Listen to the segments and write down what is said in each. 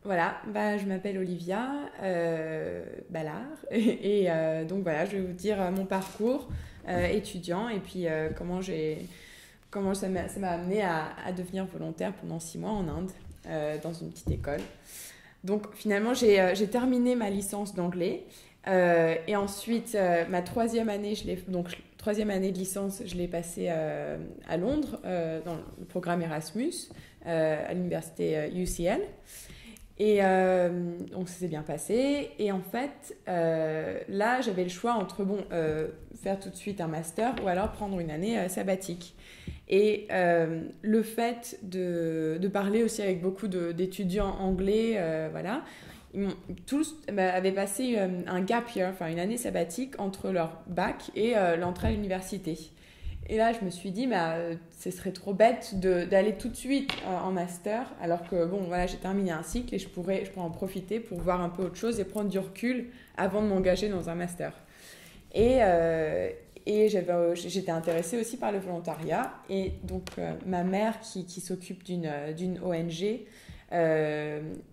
Voilà, bah, je m'appelle Olivia Ballard donc voilà, je vais vous dire mon parcours étudiant et puis comment ça m'a amené à devenir volontaire pendant 6 mois en Inde dans une petite école. Donc finalement j'ai terminé ma licence d'anglais et ensuite ma troisième année troisième année de licence je l'ai passée à Londres dans le programme Erasmus à l'université UCL. Donc ça s'est bien passé. Et en fait, là, j'avais le choix entre, bon, faire tout de suite un master ou alors prendre une année sabbatique. Et le fait de parler aussi avec beaucoup d'étudiants anglais, voilà, tous avaient passé un gap year, enfin une année sabbatique entre leur bac et l'entrée à l'université. Et là, je me suis dit, bah, ce serait trop bête d'aller tout de suite en master, alors que bon, voilà, j'ai terminé un cycle et je pourrais en profiter pour voir un peu autre chose et prendre du recul avant de m'engager dans un master. Et, euh, J'étais intéressée aussi par le volontariat. Et donc, ma mère qui s'occupe d'une ONG,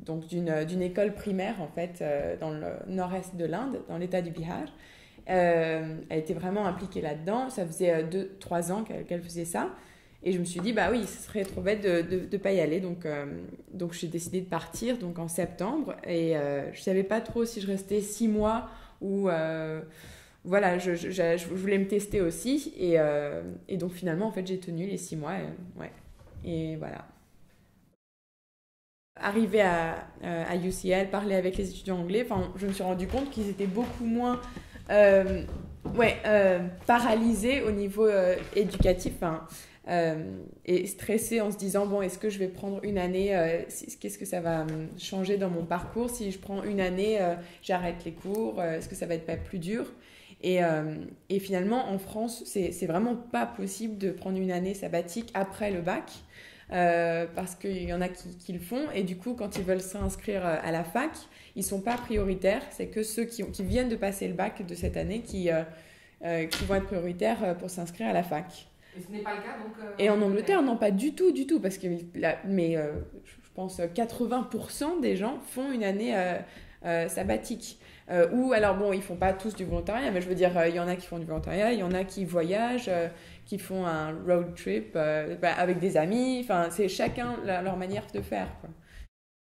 donc d'une école primaire en fait, dans le nord-est de l'Inde, dans l'état du Bihar, elle était vraiment impliquée là-dedans. Ça faisait 2-3 ans qu'elle faisait ça. Et je me suis dit, bah oui, ce serait trop bête de ne pas y aller. Donc j'ai décidé de partir donc en septembre. Et je ne savais pas trop si je restais 6 mois ou... voilà, je voulais me tester aussi. Et donc finalement, en fait, j'ai tenu les 6 mois. Ouais. Et voilà. Arrivé à UCL, parler avec les étudiants anglais, enfin, je me suis rendu compte qu'ils étaient beaucoup moins euh, paralysés au niveau éducatif, hein, et stressés en se disant, bon, est-ce que je vais prendre une année, qu'est-ce que ça va changer dans mon parcours si je prends une année, j'arrête les cours, est-ce que ça va être pas plus dur et finalement, en France, c'est vraiment pas possible de prendre une année sabbatique après le bac. Parce qu'il y en a qui le font et du coup quand ils veulent s'inscrire à la fac ils sont pas prioritaires, c'est que ceux qui viennent de passer le bac de cette année qui vont être prioritaires pour s'inscrire à la fac. Et ce n'est pas le cas donc Et en en Angleterre Angleterre. non, pas du tout, du tout, parce que je pense 80% des gens font une année sabbatique. Ou alors bon, ils font pas tous du volontariat, mais je veux dire, il y en a qui font du volontariat, il y en a qui voyagent, qui font un road trip avec des amis. Enfin, c'est chacun leur manière de faire, quoi.